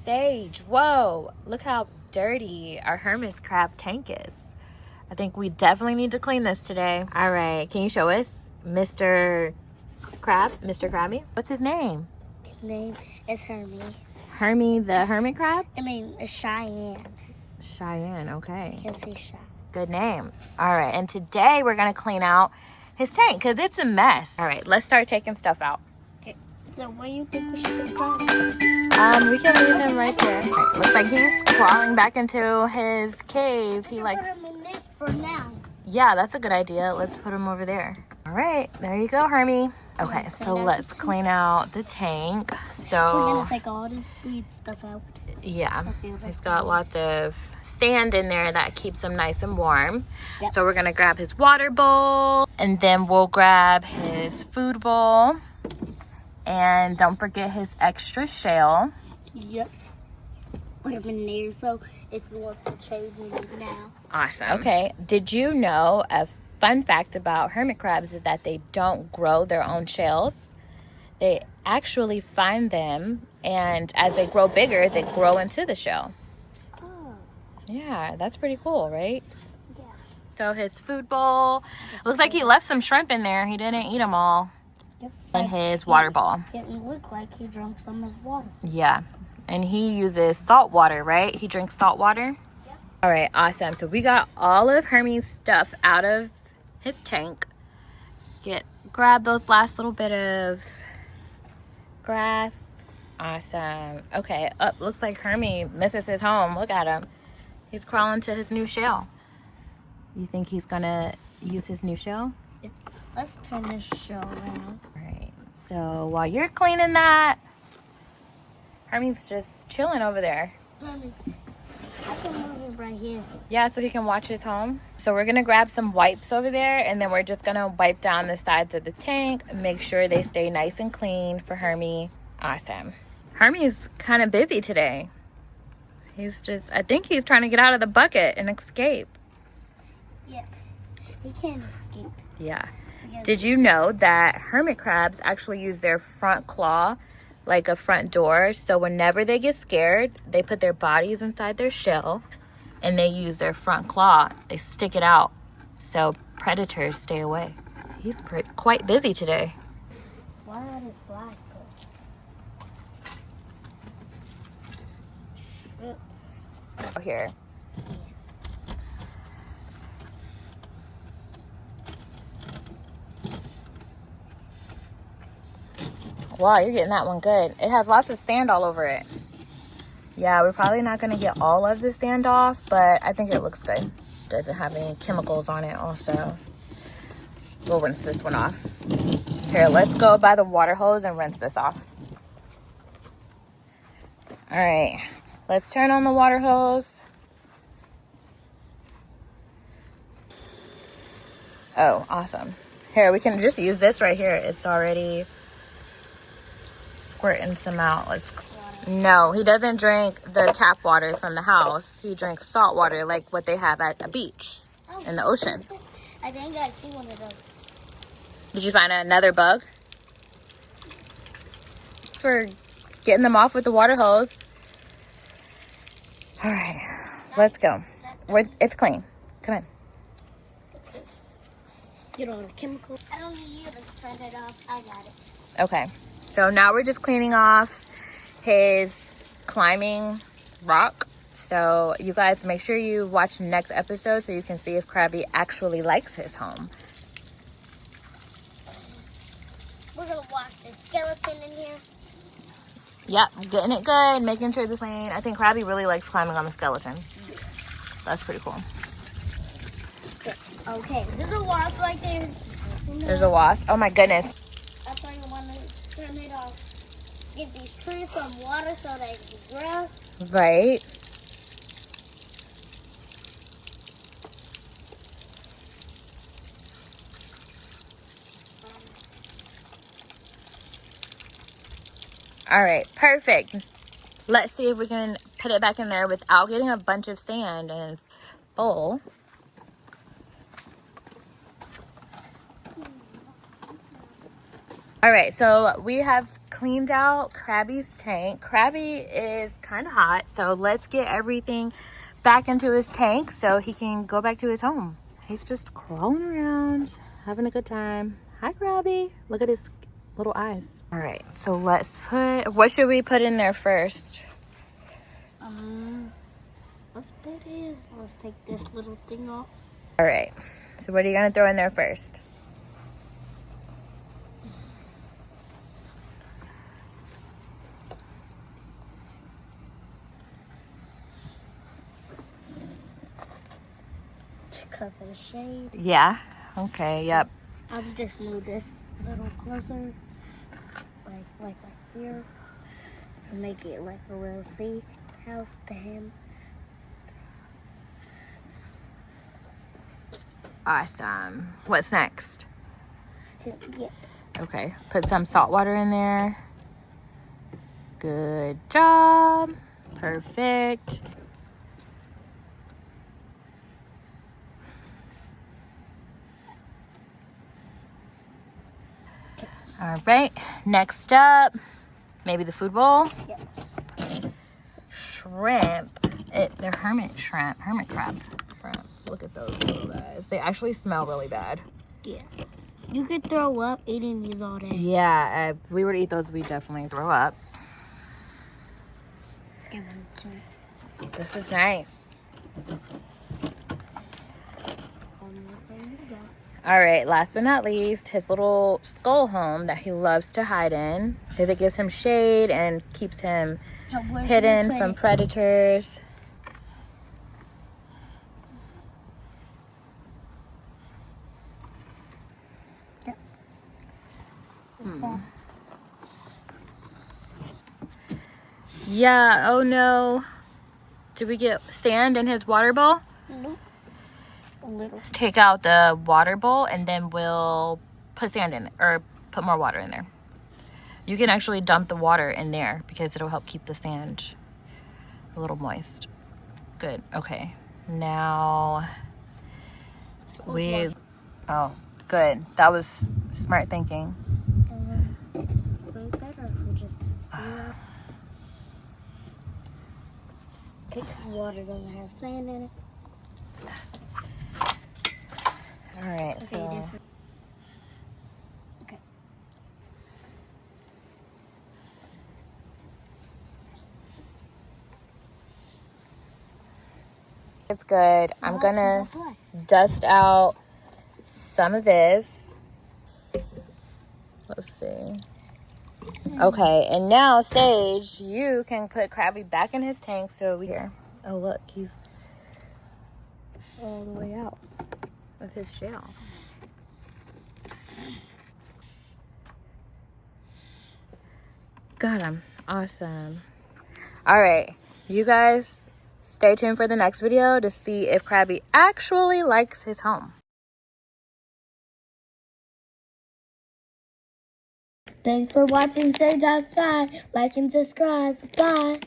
Sage, whoa, look how dirty our Hermit's crab tank is. I think we definitely need to clean this today. All right, can you show us Mr. Crab, Mr. Krabby? What's his name? His name is Hermie. Hermie the hermit crab? I mean, it's Cheyenne. Cheyenne, okay. Because he's shy. Good name. All right, and today we're gonna clean out his tank because it's a mess. All right, let's start taking stuff out. Okay. So where you think we should put him? We can leave him right there. All right, looks like he's crawling back into his cave. He likes. Put him in this for now. Yeah, that's a good idea. Let's put him over there. All right, there you go, Hermie. Okay, so let's clean out the tank. So we're gonna take all this weed stuff out. Yeah, he's got lots of sand in there that keeps him nice and warm. Yep. So we're gonna grab his water bowl, and then we'll grab his food bowl, and don't forget his extra shell. Yep. Put him in there so if you want to change it now. Awesome. Okay, did you know a fun fact about hermit crabs is that they don't grow their own shells? They actually find them, and as they grow bigger, they grow into the shell. Oh. Yeah, that's pretty cool, right? Yeah. So his food bowl, looks like he left some shrimp in there. He didn't eat them all. Yep. And his water bowl. It looked like he drank some of his water. Yeah, and he uses salt water, right? He drinks salt water? Yep. All right, awesome. So we got all of Hermie's stuff out of his tank. Grab those last little bit of grass. Awesome. Okay, looks like Hermie misses his home. Look at him. He's crawling to his new shell. You think he's gonna use his new shell? Let's turn this shell around. All right, so while you're cleaning that, Hermie's just chilling over there. Hermie, I can move it right here. Yeah, so he can watch his home. So we're gonna grab some wipes over there, and then we're just gonna wipe down the sides of the tank, make sure they stay nice and clean for Hermie. Awesome. Hermie's kind of busy today. I think he's trying to get out of the bucket and escape. Yeah, he can't escape. Yeah. Did you know that hermit crabs actually use their front claw like a front door? So whenever they get scared, they put their bodies inside their shell and they use their front claw. They stick it out so predators stay away. He's quite busy today. Why are his flies go? Here. Wow, you're getting that one good. It has lots of sand all over it. Yeah, we're probably not going to get all of the sand off, but I think it looks good. Doesn't have any chemicals on it also. We'll rinse this one off. Here, let's go by the water hose and rinse this off. All right, let's turn on the water hose. Oh, awesome. Here, we can just use this right here. It's already squirting some out. No, he doesn't drink the tap water from the house. He drinks salt water like what they have at the beach in the ocean. I think I see one of those. Did you find another bug? For getting them off with the water hose. All right, let's go. It's clean. Come in. Get all the chemicals. I don't need you to turn it off. I got it. Okay, so now we're just cleaning off his climbing rock. So you guys make sure you watch the next episode so you can see if Krabby actually likes his home. We're gonna wash the skeleton in here. Yep, getting it good, making sure this lane. I think Krabby really likes climbing on the skeleton. That's pretty cool. Okay, there's a wasp right there. There's a wasp. Oh my goodness. That's why you want to turn it off. Get these trees some water so they can grow. Right. All right, perfect. Let's see if we can put it back in there without getting a bunch of sand in his bowl. All right, so we have cleaned out Krabby's tank. Krabby is kind of hot, so let's get everything back into his tank so he can go back to his home. He's just crawling around, having a good time. Hi, Krabby. Look at his little eyes. All right, so let's put, what should we put in there first? Let's put his, let's take this little thing off. All right, so what are you gonna throw in there first? Cover the shade. Yeah, okay, yep. I'll just move this a little closer, like right here, to make it like a real sea house to him. Awesome. What's next? Yeah. Okay, put some salt water in there. Good job. Perfect. All right, next up, maybe the food bowl. Yep. Shrimp. They're hermit shrimp, hermit crab shrimp. Look at those little guys. They actually smell really bad. Yeah. You could throw up eating these all day. Yeah, if we were to eat those, we'd definitely throw up. Give them some. This is nice. All right, last but not least, his little skull home that he loves to hide in because it gives him shade and keeps him hidden from predators. Yep. Yeah, oh no. Did we get sand in his water bowl? Nope. A little. Let's take out the water bowl and then we'll put sand in it, or put more water in there. You can actually dump the water in there because it'll help keep the sand a little moist. Good, okay. Now oh, good. That was smart thinking. Way better if we just take some water doesn't have sand in it. All right, Okay, so this is... Okay. it's good. I'm gonna dust out some of this. Let's see. Okay, and now Sage, you can put Krabby back in his tank so we here. Oh look, he's all the way out of his shell. Got him. Awesome. All right, you guys stay tuned for the next video to see if Krabby actually likes his home. Thanks for watching Sage Outside. Like and subscribe. Bye.